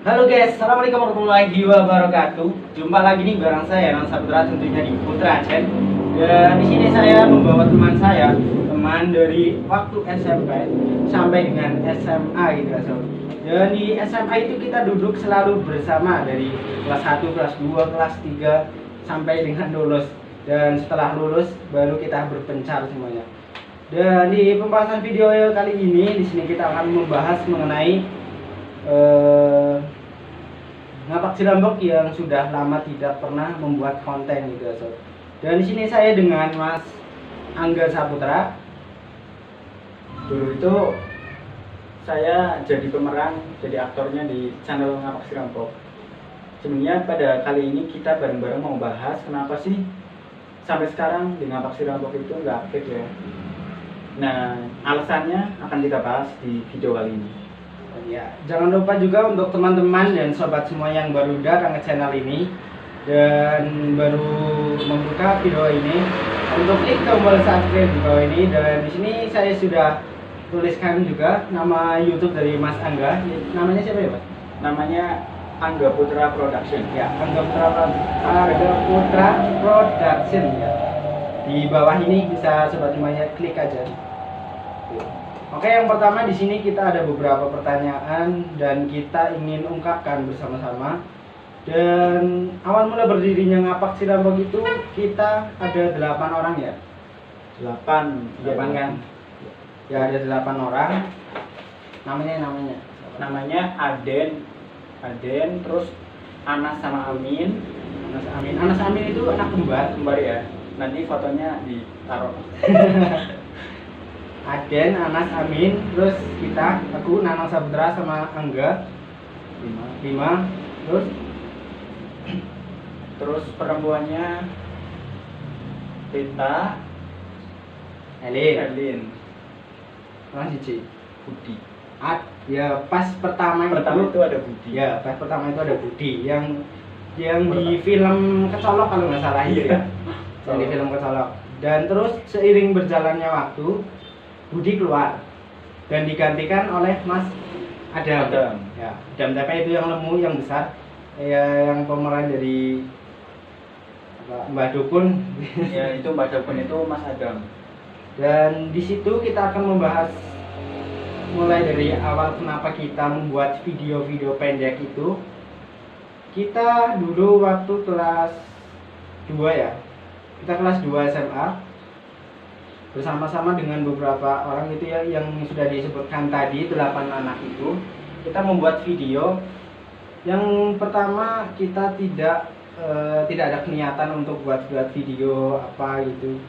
Halo guys, assalamualaikum warahmatullahi wabarakatuh. Jumpa lagi nih bareng saya Nang Saputra, tentunya di Putra Chan. Dan di sini saya membawa teman saya, teman dari waktu SMP sampai dengan SMA gitu guys. Dan di SMA itu kita duduk selalu bersama dari kelas 1, kelas 2, kelas 3 sampai dengan lulus. Dan setelah lulus baru kita berpencar semuanya. Dan di pembahasan video kali ini di sini kita akan membahas mengenai Ngapak Cirambok yang sudah lama tidak pernah membuat konten gitu guys. Dan di sini saya dengan Mas Angga Saputra. Dulu itu saya jadi pemeran, jadi aktornya di channel Ngapak Cirambok. Sebenarnya pada kali ini kita bareng-bareng mau bahas kenapa sih sampai sekarang di Ngapak Cirambok itu nggak aktif ya. Nah, alasannya akan kita bahas di video kali ini. Ya, jangan lupa juga untuk teman-teman dan sobat semua yang baru datang ke channel ini dan baru membuka video ini untuk klik tombol subscribe di bawah ini. Dan di sini saya sudah tuliskan juga nama YouTube dari Mas Angga. Namanya siapa ya, Pak? Namanya Angga Putra Production. Ya, Angga Putra Production ya. Di bawah ini bisa sobat semuanya klik aja. Oke, yang pertama di sini kita ada beberapa pertanyaan dan kita ingin ungkapkan bersama-sama. Dan awal mula berdirinya Ngapak Cirambok itu kita ada 8 orang ya. 8 kan? Ya, ada 8 orang. Namanya Aden, terus Anas sama Amin. Anas Amin itu anak kembar ya. Nanti fotonya ditaruh. Aden, Anas, Amin, terus kita, aku, Nanang Saputra sama Angga 5. Terus perempuannya Rita, Elin. Masih C. Budi. Ya pas pertama itu ada Budi. Ya, pas pertama itu ada Budi yang di film Kecolok kalau nggak salah itu ya. Yang di film Kecolok. Dan terus seiring berjalannya waktu Budi keluar dan digantikan oleh Mas Adam. Ya, Adam tapi itu yang lemu, yang besar, ya, yang pemeran dari Mbah Dukun. Ya, itu Mbah Dukun itu Mas Adam. Dan di situ kita akan membahas mulai dari awal kenapa kita membuat video-video pendek itu. Kita dulu waktu kelas 2 ya. Kita kelas 2 SMA. Bersama-sama dengan beberapa orang itu ya yang sudah disebutkan tadi 8 anak itu, kita membuat video. Yang pertama kita tidak ada niatan untuk buat video apa gitu.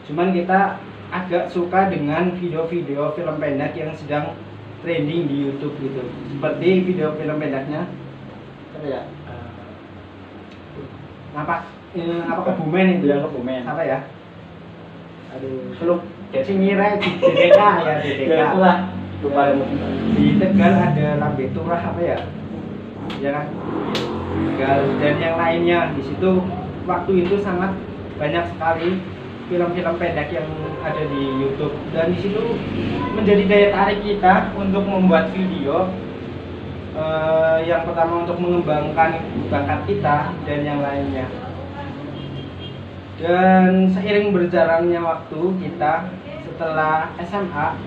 Cuman kita agak suka dengan video-video film pendek yang sedang trending di YouTube gitu. Seperti video film pendeknya apa ya? Apa Kebumen itu ya, Kebumen. Apa ya? Aduh, seluk Cingira di DDK ya, DDK. Ya, itulah. Lupa. Di Tegal ada Lambe Turah apa ya? Ya kan? Tegal dan yang lainnya. Di situ waktu itu sangat banyak sekali film-film pendek yang ada di YouTube, dan di situ menjadi daya tarik kita untuk membuat video. Yang pertama untuk mengembangkan bakat kita dan yang lainnya. Dan seiring berjalannya waktu kita setelah SMA,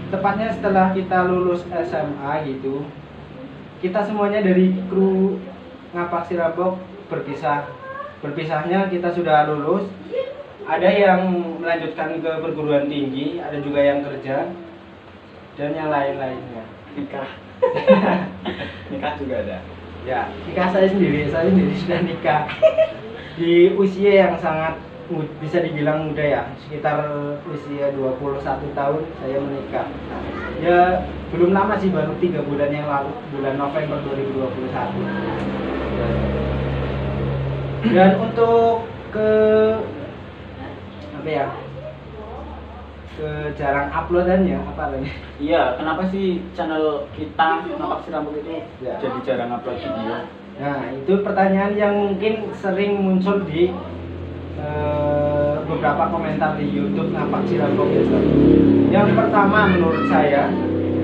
tepatnya setelah kita lulus SMA gitu, kita semuanya dari kru Ngapak Cirambok berpisah. Berpisahnya kita sudah lulus, ada yang melanjutkan ke perguruan tinggi, ada juga yang kerja, dan yang lain-lainnya. Nikah. Nikah juga ada. Ya, nikah saya sendiri sudah nikah. Di usia yang sangat bisa dibilang muda ya, sekitar usia 21 tahun saya menikah. Ya belum lama sih, baru 3 bulan yang lalu, bulan November 2021. Dan untuk ke jarang uploadannya apa lagi? Iya, kenapa sih channel kita Ngapak Cirambok itu jadi jarang upload video? Nah, itu pertanyaan yang mungkin sering muncul di beberapa komentar di YouTube Ngapak Cirambok ya. Yang pertama menurut saya,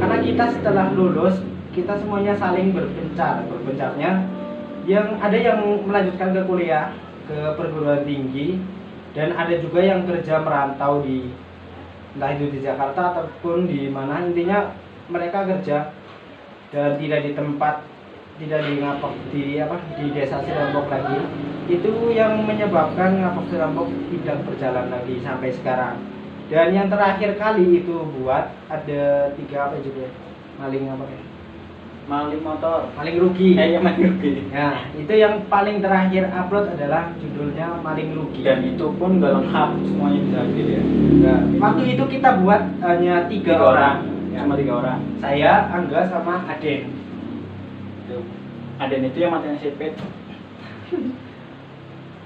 karena kita setelah lulus kita semuanya saling berpencarnya, yang ada yang melanjutkan ke kuliah ke perguruan tinggi, dan ada juga yang kerja merantau di entah itu di Jakarta ataupun di mana, intinya mereka kerja dan tidak di tempat, tidak di Ngapok di desa Sirambok lagi. Itu yang menyebabkan Ngapok Sirambok tidak berjalan lagi sampai sekarang. Dan yang terakhir kali itu buat ada 3 apa juga maling apa ya? Maling motor, Maling rugi. iya maling rugi. Nah, itu yang paling terakhir upload adalah judulnya Maling Rugi. Dan itu pun nggak lengkap semuanya diambil ya. Nah, waktu itu kita buat hanya 3 orang. Ya. Cuma 3 orang. Saya, Angga, sama Aden. Tuh. Aden itu yang matanya sipit.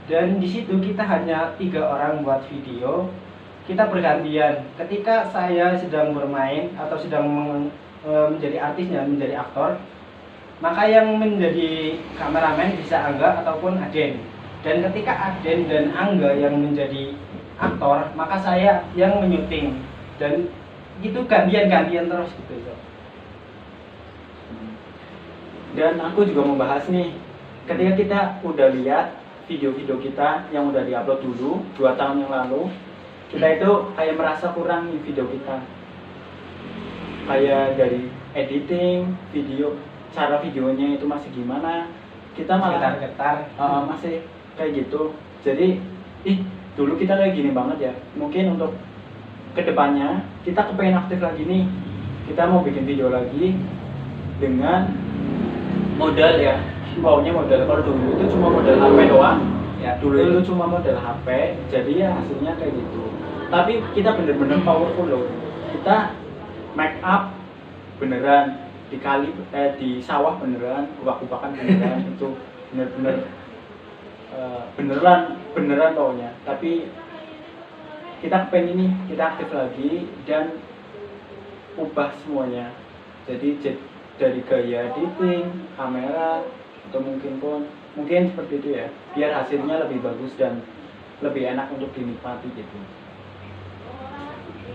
Dan di situ kita hanya 3 orang buat video. Kita bergantian. Ketika saya sedang bermain atau sedang menjadi artisnya, menjadi aktor, maka yang menjadi kameramen bisa Angga ataupun Aden. Dan ketika Aden dan Angga yang menjadi aktor, maka saya yang menyuting. Dan itu gantian-gantian terus gitu. Dan aku juga membahas nih, ketika kita udah lihat video-video kita yang udah diupload dulu 2 tahun yang lalu, kita itu kayak merasa kurang nih video kita. Kayak dari editing video, cara videonya itu masih gimana, kita malah Getar-getar. masih kayak gitu. Jadi dulu kita kayak gini banget ya. Mungkin untuk kedepannya kita kepengen aktif lagi nih, kita mau bikin video lagi dengan modal ya, maunya modal. Kalau dulu itu cuma modal HP doang ya, dulu itu cuma modal HP, jadi ya hasilnya kayak gitu. Tapi kita bener-bener powerful loh, kita make up beneran, di sawah beneran, kubak-kubakan beneran. Itu bener-bener beneran pokoknya. Tapi kita kepengen ini, kita aktif lagi dan ubah semuanya. Jadi dari gaya editing, kamera, atau mungkin seperti itu ya, biar hasilnya lebih bagus dan lebih enak untuk dinikmati gitu.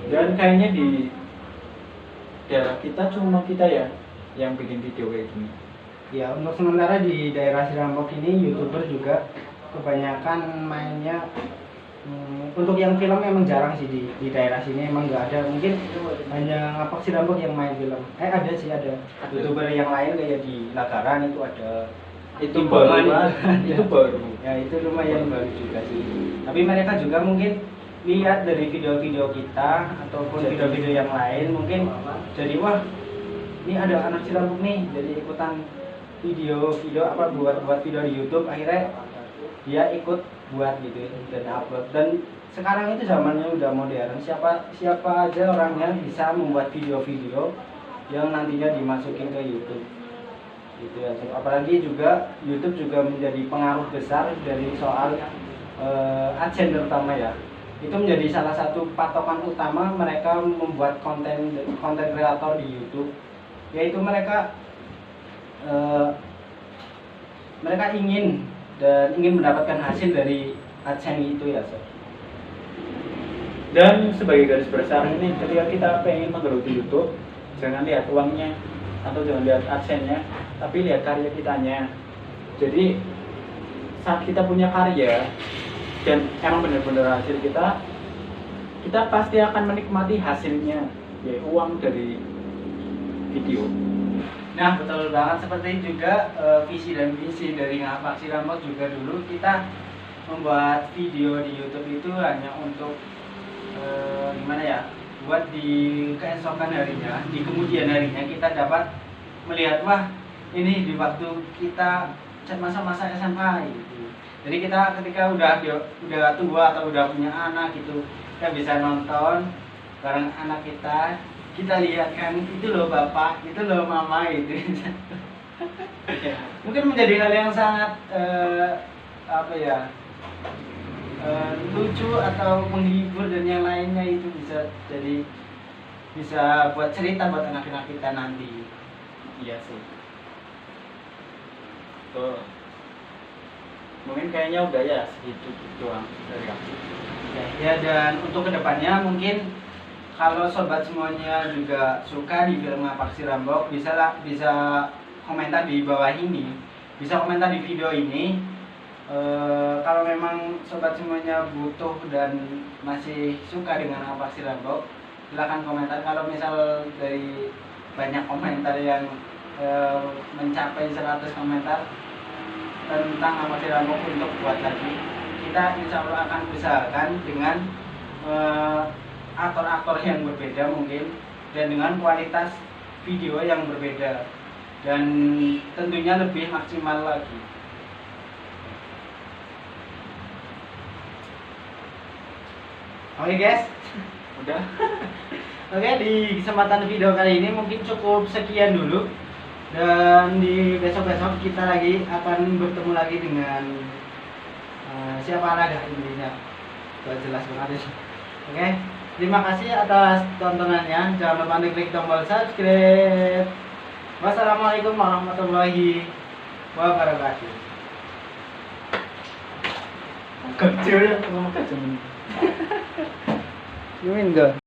Dan kayaknya di daerah kita cuma kita ya yang bikin video kayak gini. Ya, untuk sementara di daerah Sirambok ini YouTuber juga kebanyakan mainnya untuk yang film memang jarang sih di daerah sini, emang nggak ada. Mungkin hanya Ngapok Sirambok yang main film. Ada sih, ada YouTuber yang lain kayak di Lagaran itu ada. Itu baru itu baru. Ya, itu lumayan baru juga sih. Tapi mereka juga mungkin lihat dari video-video kita ataupun video-video yang lain, mungkin jadi wah ini ada anak Sirambok nih, jadi ikutan video apa buat video di YouTube, akhirnya dia ikut buat gitu dan upload. Dan sekarang itu zamannya udah modern, siapa aja orangnya bisa membuat video-video yang nantinya dimasukin ke YouTube gitu ya. Apalagi juga YouTube juga menjadi pengaruh besar dari soal adsense terutama ya. Itu menjadi salah satu patokan utama mereka membuat konten kreator di YouTube, yaitu mereka ingin mendapatkan hasil dari AdSense itu ya, Sob. Dan sebagai garis besar ini, ketika kita pengen menggeluti YouTube, jangan lihat uangnya atau jangan lihat AdSense-nya, tapi lihat karya kitanya. Jadi saat kita punya karya dan emang benar-benar hasil kita pasti akan menikmati hasilnya, ya uang dari video. Nah, betul banget. Seperti juga visi dan misi dari Ngapok Sirambok juga, dulu kita membuat video di YouTube itu hanya untuk gimana ya, buat di keesokan harinya, di kemudian harinya kita dapat melihat, wah ini di waktu kita masa-masa SMA gitu. Jadi kita ketika udah tua atau udah punya anak gitu, kita bisa nonton bareng anak kita lihat kan, itu loh bapak, itu loh mama itu. Mungkin menjadi hal yang sangat lucu atau menghibur dan yang lainnya, itu bisa buat cerita buat anak-anak kita nanti. Iya sih. Tuh. Mungkin kayaknya udah ya segitu doang dari aku. Ya, dan untuk kedepannya mungkin kalau sobat semuanya juga suka di film Ngapak si Rambok, bisa komentar di bawah ini, bisa komentar di video ini. Kalau memang sobat semuanya butuh dan masih suka dengan Ngapak si Rambok, silahkan komentar. Kalau misal dari banyak komentar yang mencapai 100 komentar tentang Ngapak si Rambok untuk buat lagi, kita insya Allah akan usahakan dengan aktor-aktor yang berbeda mungkin, dan dengan kualitas video yang berbeda, dan tentunya lebih maksimal lagi. Oke guys, Udah. oke, di kesempatan video kali ini mungkin cukup sekian dulu, dan di besok-besok kita lagi akan bertemu lagi dengan siapa lagi intinya, gak jelas banget sih. Oke, terima kasih atas tontonannya. Jangan lupa klik tombol subscribe. Wassalamualaikum warahmatullahi wabarakatuh. Kecil ya, ngomong kecil. You mean good?